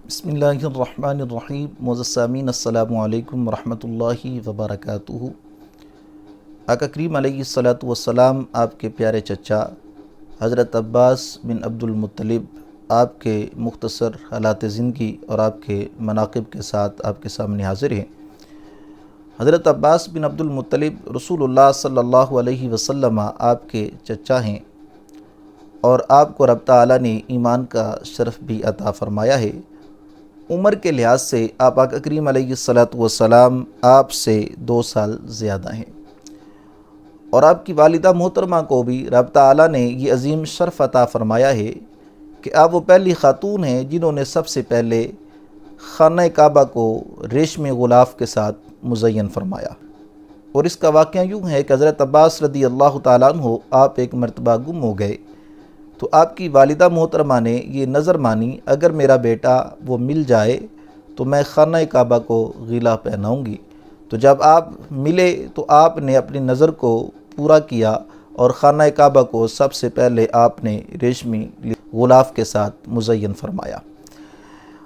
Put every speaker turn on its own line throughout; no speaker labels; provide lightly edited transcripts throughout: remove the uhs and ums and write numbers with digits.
بسم اللہ الرحمن الرحیم. معزز سامعین، السلام علیکم ورحمۃ اللہ وبرکاتہ. آقا کریم علیہ الصلاۃ والسلام آپ کے پیارے چچا حضرت عباس بن عبد المطلب آپ کے مختصر حالات زندگی اور آپ کے مناقب کے ساتھ آپ کے سامنے حاضر ہیں. حضرت عباس بن عبد المطلب رسول اللہ صلی اللہ علیہ وسلم آپ کے چچا ہیں اور آپ کو رب تعالیٰ نے ایمان کا شرف بھی عطا فرمایا ہے. عمر کے لحاظ سے آپ آقا کریم علیہ الصلاۃ والسلام آپ سے 2 سال زیادہ ہیں اور آپ کی والدہ محترمہ کو بھی رب تعالیٰ نے یہ عظیم شرف عطا فرمایا ہے کہ آپ وہ پہلی خاتون ہیں جنہوں نے سب سے پہلے خانہ کعبہ کو ریشم غلاف کے ساتھ مزین فرمایا. اور اس کا واقعہ یوں ہے کہ حضرت عباس رضی اللہ تعالیٰ عنہ آپ ایک مرتبہ گم ہو گئے تو آپ کی والدہ محترمہ نے یہ نظر مانی، اگر میرا بیٹا وہ مل جائے تو میں خانہ کعبہ کو غلاف پہناؤں گی. تو جب آپ ملے تو آپ نے اپنی نظر کو پورا کیا اور خانہ کعبہ کو سب سے پہلے آپ نے ریشمی غلاف کے ساتھ مزین فرمایا.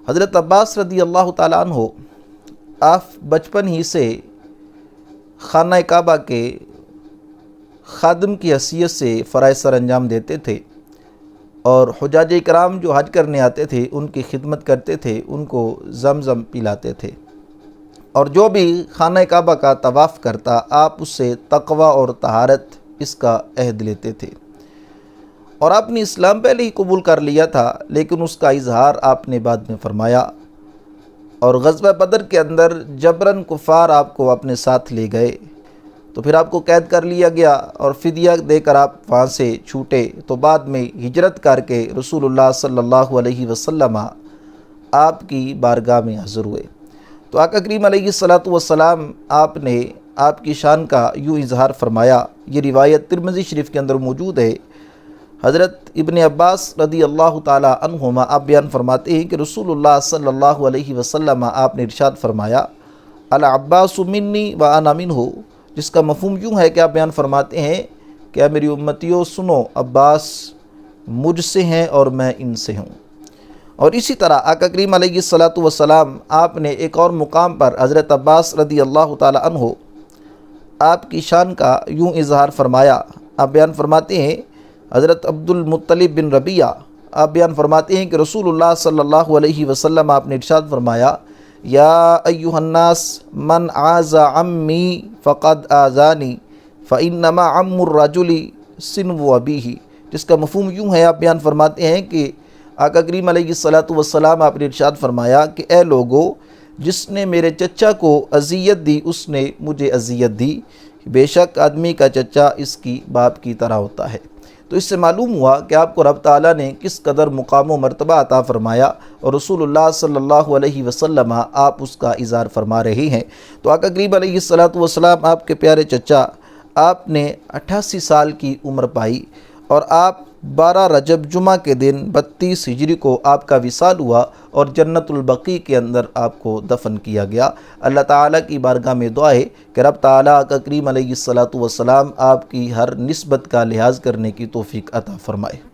حضرت عباس رضی اللہ تعالیٰ عنہ آپ بچپن ہی سے خانہ کعبہ کے خادم کی حیثیت سے فرائض سر انجام دیتے تھے اور حجاج کرام جو حج کرنے آتے تھے ان کی خدمت کرتے تھے، ان کو زمزم پلاتے تھے. اور جو بھی خانہ کعبہ کا طواف کرتا آپ اس سے تقوی اور طہارت اس کا عہد لیتے تھے. اور آپ نے اسلام پہلے ہی قبول کر لیا تھا لیکن اس کا اظہار آپ نے بعد میں فرمایا. اور غزوہ بدر کے اندر جبراً کفار آپ کو اپنے ساتھ لے گئے تو پھر آپ کو قید کر لیا گیا اور فدیہ دے کر آپ وہاں سے چھوٹے تو بعد میں ہجرت کر کے رسول اللہ صلی اللہ علیہ وسلم آپ کی بارگاہ میں حاضر ہوئے. تو آقا کریم علیہ الصلاۃ والسلام آپ نے آپ کی شان کا یوں اظہار فرمایا. یہ روایت ترمذی شریف کے اندر موجود ہے. حضرت ابن عباس رضی اللہ تعالی عنہما آپ بیان فرماتے ہیں کہ رسول اللہ صلی اللہ علیہ وسلم آپ نے ارشاد فرمایا العباس منی وانا منہ، جس کا مفہوم یوں ہے کہ آپ بیان فرماتے ہیں کہ اے میری امتیوں سنو، عباس مجھ سے ہیں اور میں ان سے ہوں. اور اسی طرح آقا کریم علیہ الصلاۃ والسلام آپ نے ایک اور مقام پر حضرت عباس رضی اللہ تعالی عنہ آپ کی شان کا یوں اظہار فرمایا. آپ بیان فرماتے ہیں حضرت عبد المطلب بن ربیعہ آپ بیان فرماتے ہیں کہ رسول اللہ صلی اللہ علیہ وسلم آپ نے ارشاد فرمایا یا ایھا الناس من عاز عمی فقد آذانی فانما عم الرجل سنو ابیہ، جس کا مفہوم یوں ہے آپ بیان فرماتے ہیں کہ آقا کریم علیہ الصلاۃ والسلام آپ نے ارشاد فرمایا کہ اے لوگو، جس نے میرے چچا کو اذیت دی اس نے مجھے اذیت دی، بے شک آدمی کا چچا اس کی باپ کی طرح ہوتا ہے. تو اس سے معلوم ہوا کہ آپ کو رب تعالیٰ نے کس قدر مقام و مرتبہ عطا فرمایا اور رسول اللہ صلی اللہ علیہ وسلم آپ اس کا اظہار فرما رہے ہیں. تو آقا کریم علیہ الصلاۃ والسلام آپ کے پیارے چچا آپ نے 88 سال کی عمر پائی اور آپ 12 رجب جمعہ کے دن 32 ہجری کو آپ کا وصال ہوا اور جنت البقیع کے اندر آپ کو دفن کیا گیا. اللہ تعالیٰ کی بارگاہ میں دعا ہے کہ رب تعالیٰ آقا کریم علیہ الصلاۃ والسلام آپ کی ہر نسبت کا لحاظ کرنے کی توفیق عطا فرمائے.